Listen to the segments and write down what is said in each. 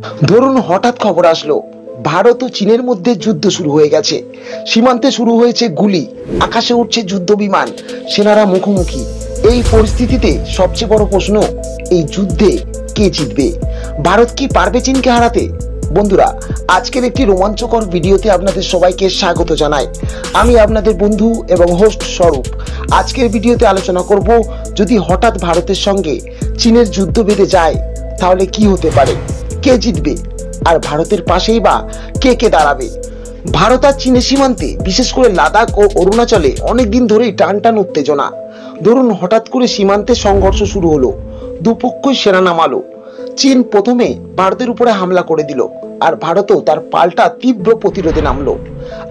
ধরুন হঠাৎ খবর আসলো ভারত ও চীনের মধ্যে যুদ্ধ শুরু হয়ে গেছে। সীমান্তে শুরু হয়েছে গুলি, আকাশে উঠছে যুদ্ধ বিমান, সেনারা মুখোমুখি। এই পরিস্থিতিতে সবচেয়ে বড় প্রশ্ন, এই যুদ্ধে কে জিতবে? ভারত কি পারবে চীনকে হারাতে? বন্ধুরা, আজকের একটি রোমাঞ্চকর ভিডিওতে আপনাদের সবাইকে স্বাগত জানাই। আমি আপনাদের বন্ধু এবং হোস্ট স্বরূপ। আজকের ভিডিওতে আলোচনা করব, যদি হঠাৎ ভারতের সঙ্গে চীনের যুদ্ধ বেঁধে যায় তাহলে কি হতে পারে, কে জিতবে, আর ভারতের পাশেই বা কে কে দাঁড়াবে। ভারত আর চীনের সীমান্তে, বিশেষ করে লাদাখ ও অরুণাচলে অনেকদিন ধরেই টান টান উত্তেজনা। ধরুন হঠাৎ করে সীমান্তে সংঘর্ষ শুরু হলো, দুপক্ষই সেনা নামালো। চীন প্রথমে ভারতের উপরে হামলা করে দিল, আর ভারতও তার পাল্টা তীব্র প্রতিরোধে নামলো।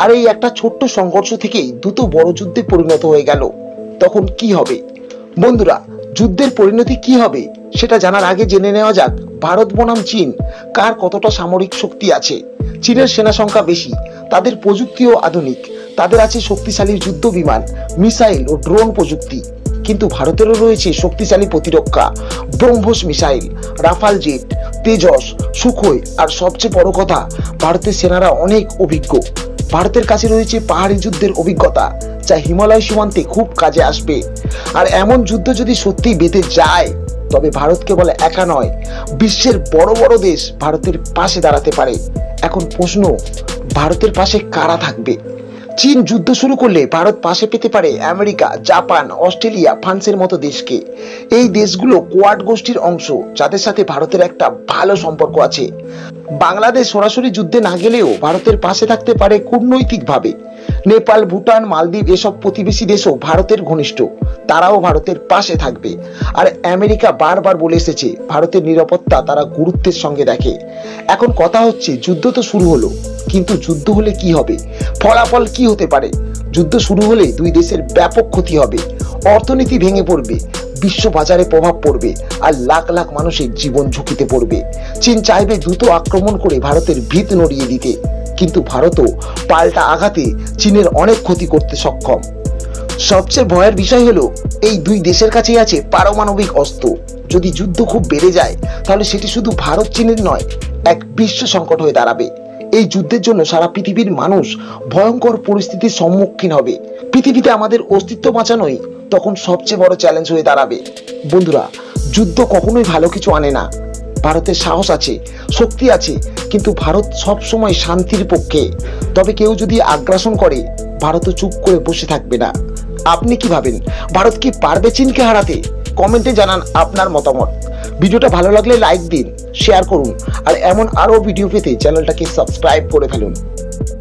আর এই একটা ছোট্ট সংঘর্ষ থেকেই দ্রুত বড় যুদ্ধে পরিণত হয়ে গেল। তখন কি হবে? বন্ধুরা, যুদ্ধের পরিণতি কি হবে সেটা জানার আগে জেনে নেওয়া যাক, ভারত বনাম চীন কার কতটা সামরিক শক্তি আছে। চীনের সেনা সংখ্যা বেশি, তাদের প্রযুক্তিও আধুনিক, তাদের আছে শক্তিশালী যুদ্ধ বিমান, মিসাইল ও ড্রোন প্রযুক্তি। কিন্তু ভারতেরও রয়েছে শক্তিশালী প্রতিরক্ষা, BrahMos missile, Rafale jet, Tejas, Sukhoi, আর সবচেয়ে বড় কথা, ভারতের সেনারা অনেক অভিজ্ঞ। ভারতের কাছে রয়েছে পাহাড়ি যুদ্ধের অভিজ্ঞতা, যা হিমালয় সীমান্তে খুব কাজে আসবে। আর এমন যুদ্ধ যদি সত্যি বেঁধে যায়, তবে ভারত কেবল একা নয়, বিশ্বের বড় বড় দেশ ভারতের পাশে দাঁড়াতে পারে। এখন প্রশ্ন, ভারতের পাশে কারা থাকবে? চীন যুদ্ধ শুরু করলে ভারত পাশে পেতে পারে আমেরিকা, জাপান, অস্ট্রেলিয়া, ফ্রান্সের মতো দেশকে। এই দেশগুলো কোয়াড গোষ্ঠীর অংশ, যাদের সাথে ভারতের একটা ভালো সম্পর্ক আছে। বাংলাদেশ সরাসরি যুদ্ধে না গেলেও ভারতের পাশে থাকতে পারে কূটনৈতিকভাবে। নেপাল, ভুটান, মালদ্বীপ এসব প্রতিবেশী দেশও ভারতের ঘনিষ্ঠ, তারাও ভারতের পাশে থাকবে। আর আমেরিকা বারবার বলে এসেছে ভারতের নিরাপত্তা তারা গুরুত্বের সঙ্গে দেখে। এখন কথা হচ্ছে, যুদ্ধ তো শুরু হলো, কিন্তু যুদ্ধ হলে কি হবে? ফলাফল কি হতে পারে? যুদ্ধ শুরু হলে দুই দেশের ব্যাপক ক্ষতি হবে, অর্থনীতি ভেঙে পড়বে, বিশ্ব বাজারে প্রভাব পড়বে, আর লাখ লাখ মানুষের জীবন ঝুঁকিতে পড়বে। চীন চাইবে দ্রুত আক্রমণ করে ভারতের ভিত নড়িয়ে দিতে, কিন্তু ভারতও পাল্টা আঘাতে চীনের অনেক ক্ষতি করতে সক্ষম। সবচেয়ে ভয়ের বিষয় হলো, এই দুই দেশের কাছেই আছে পারমাণবিক অস্ত্র। যদি যুদ্ধ খুব বেড়ে যায়, তাহলে সেটি শুধু ভারত চীনের নয়, এক বিশ্ব সংকট হয়ে দাঁড়াবে। এই যুদ্ধের জন্য সারা পৃথিবীর মানুষ ভয়ঙ্কর পরিস্থিতির সম্মুখীন হবে। পৃথিবীতে আমাদের অস্তিত্ব বাঁচানোই তখন সবচেয়ে বড় চ্যালেঞ্জ হয়ে দাঁড়াবে। বন্ধুরা, যুদ্ধ কখনোই ভালো কিছু আনে না। ভারতের সাহস আছে, শক্তি আছে, কিন্তু ভারত সব সময় শান্তির পক্ষে। তবে কেউ যদি আগ্রাসন করে, ভারতও চুপ করে বসে থাকবে না। আপনি কি ভাবেন, ভারত কি পারবে চীনকে হারাতে? কমেন্টে জানান আপনার মতামত। ভিডিওটা ভালো লাগলে লাইক দিন, শেয়ার করুন, আর এমন আরো ভিডিও পেতে চ্যানেলটাকে সাবস্ক্রাইব করে ফেলুন।